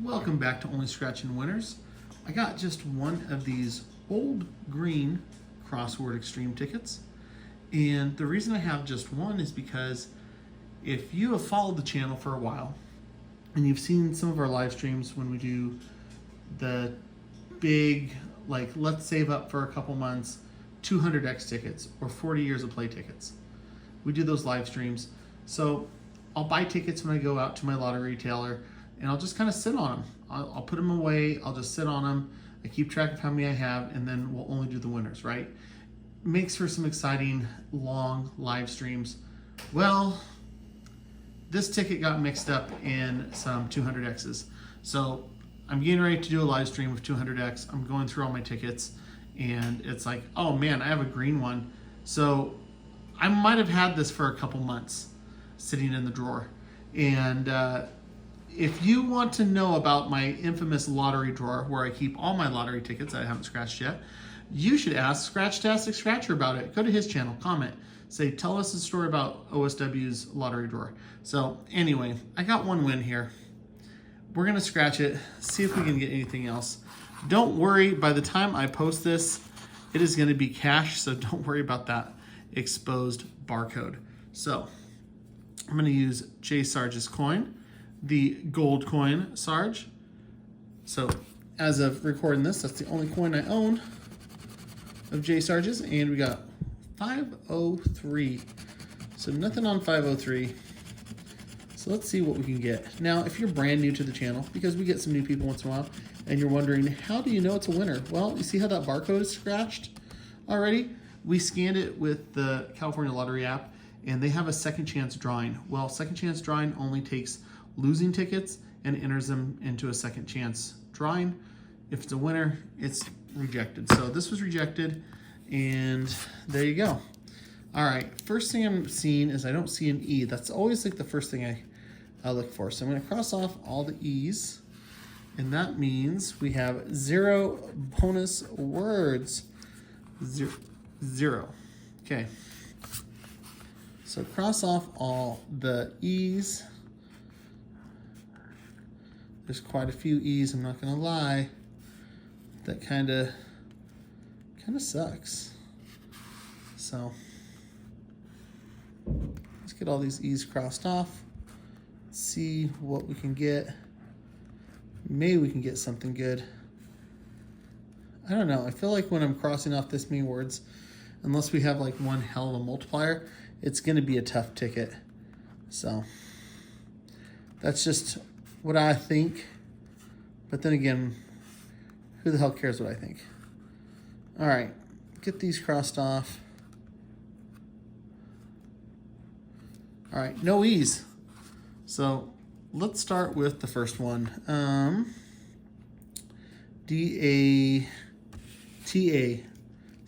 Welcome back to Only Scratching Winners. I got just one of these old green Crossword Xtreme tickets. And the reason I have just one is because if you have followed the channel for a while and you've seen some of our live streams when we do the big, like, let's save up for a couple months, 200X tickets or 40 years of play tickets. We do those live streams. So I'll buy tickets when I go out to my lottery retailer and I'll just kind of sit on them. I'll put them away, I'll just sit on them. I keep track of how many I have, and then we'll only do the winners, right? Makes for some exciting, long live streams. Well, this ticket got mixed up in some 200Xs. So I'm getting ready to do a live stream of 200X. I'm going through all my tickets, and it's like, oh man, I have a green one. So I might have had this for a couple months sitting in the drawer. And if you want to know about my infamous lottery drawer where I keep all my lottery tickets I haven't scratched yet, you should ask Scratchastic Scratcher about it. Go to his channel, comment, say, tell us a story about OSW's lottery drawer. So anyway, I got one win here. We're gonna scratch it, see if we can get anything else. Don't worry, by the time I post this, it is gonna be cash, so don't worry about that exposed barcode. So I'm gonna use J.Sarge's coin, the gold coin Sarge. So as of recording this, that's the only coin I own of J.Sarge's, and we got 503. So nothing on 503. So let's see what we can get. Now, if you're brand new to the channel, because we get some new people once in a while, and you're wondering, how do you know it's a winner? Well, you see how that barcode is scratched already? We scanned it with the California Lottery app, and they have a second chance drawing. Well, second chance drawing only takes losing tickets and enters them into a second chance drawing. If it's a winner, it's rejected. So this was rejected, and there you go. All right, first thing I'm seeing is I don't see an E. That's always like the first thing I look for. So I'm gonna cross off all the E's, and that means we have 0 bonus words. Zero. Okay. So cross off all the E's. There's quite a few E's, I'm not gonna lie. That kinda sucks. So let's get all these E's crossed off. See what we can get. Maybe we can get something good. I don't know, I feel like when I'm crossing off this many words, unless we have like one hell of a multiplier, it's gonna be a tough ticket. So that's just what I think. But then again, who the hell cares what I think? All right, get these crossed off. All right, no E's. So let's start with the first one. D-A-T-A.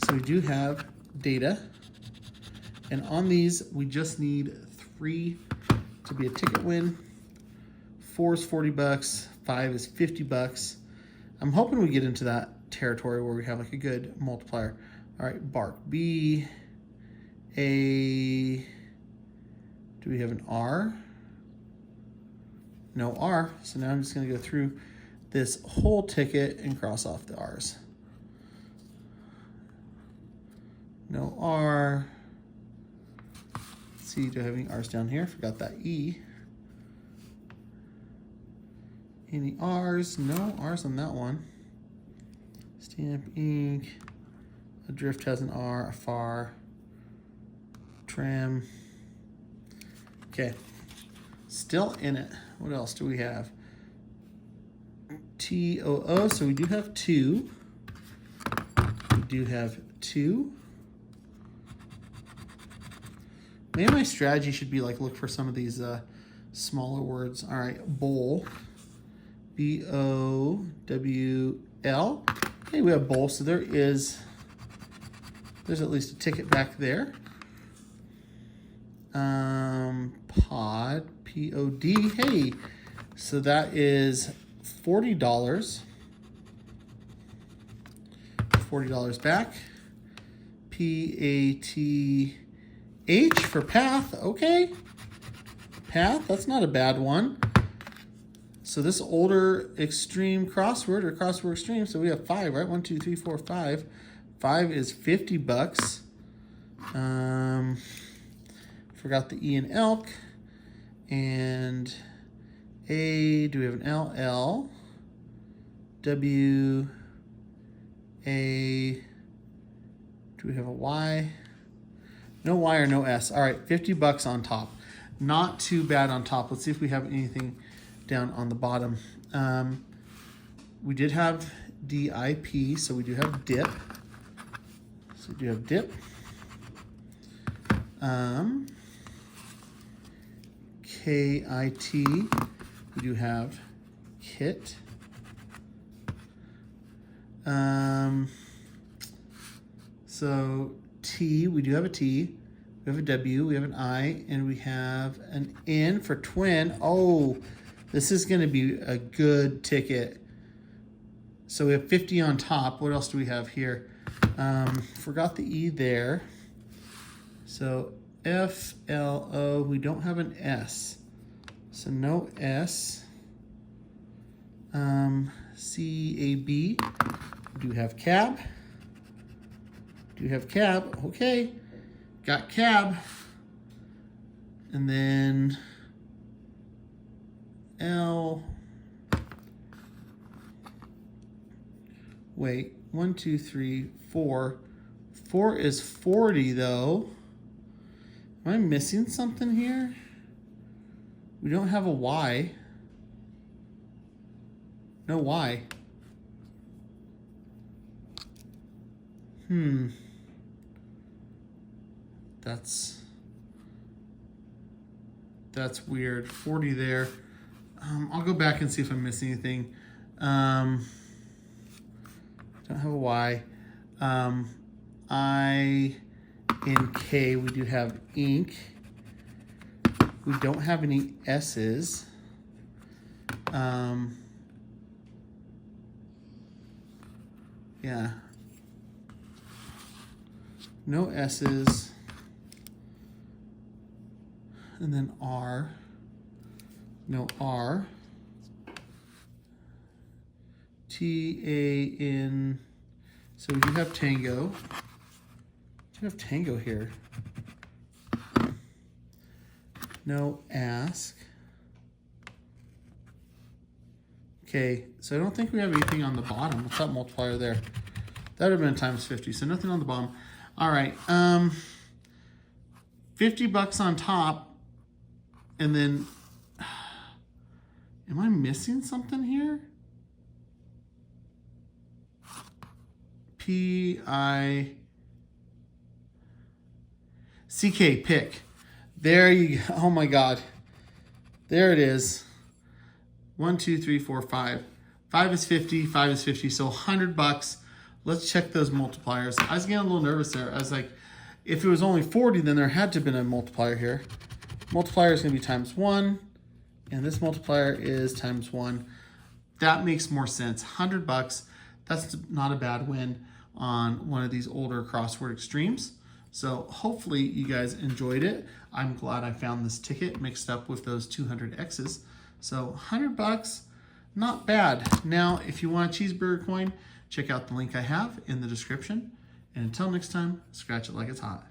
So we do have data. And on these, we just need 3 to be a ticket win. 4 is 40 bucks, 5 is 50 bucks. I'm hoping we get into that territory where we have like a good multiplier. All right, bark. B, A, do we have an R? No R, so now I'm just gonna go through this whole ticket and cross off the R's. No R. Let's see, do I have any R's down here? Forgot that E. Any R's? No R's on that one. Stamp, ink. Adrift has an R, a far. Trim. Okay. Still in it. What else do we have? T-O-O, so we do have 2. We do have 2. Maybe my strategy should be like look for some of these smaller words. All right, bowl. B-O-W-L. Okay, we have bowl, so there's at least a ticket back there. Pod, P-O-D. Hey, so that is $40. $40 back. P-A-T-H for path. Okay. Path, that's not a bad one. So this older extreme crossword or crossword extreme, so we have 5, right? 1, 2, 3, 4, 5. 5 is $50. Forgot the E and elk. And A, do we have an L? L. W. A. Do we have a Y? No Y or no S. All right, $50 on top. Not too bad on top. Let's see if we have anything down on the bottom. We did have DIP, so we do have dip. So we do have dip. KIT, we do have kit. So T, we do have a T. We have a W, we have an I, and we have an N for twin. Oh, this is going to be a good ticket. So we have 50 on top. What else do we have here? Forgot the E there. So F, L, O, we don't have an S. So no S. C, A, B, we do have cab. Do have cab, okay. Got cab. And then L. Wait, 1, 2, 3, 4. 4 is 40 though. Am I missing something here? We don't have a Y. No Y. That's weird. 40 there. I'll go back and see if I'm missing anything. Don't have a Y. I in K, we do have ink. We don't have any S's. Yeah. No S's. And then R. No R. T, A, N. So we do have tango. We do have tango here. No ask. Okay, so I don't think we have anything on the bottom. What's that multiplier there? That would have been times 50, so nothing on the bottom. All right, $50 on top. And then, am I missing something here? P-I-C-K, pick. There you go. Oh my God. There it is. 1, 2, 3, 4, 5. 5 is 50, 5 is 50, so $100. Let's check those multipliers. I was getting a little nervous there. I was like, if it was only 40, then there had to have been a multiplier here. Multiplier is going to be times 1, and this multiplier is times 1. That makes more sense. $100, that's not a bad win on one of these older crossword extremes. So hopefully you guys enjoyed it. I'm glad I found this ticket mixed up with those 200 X's. So $100, not bad. Now, if you want a cheeseburger coin, check out the link I have in the description. And until next time, scratch it like it's hot.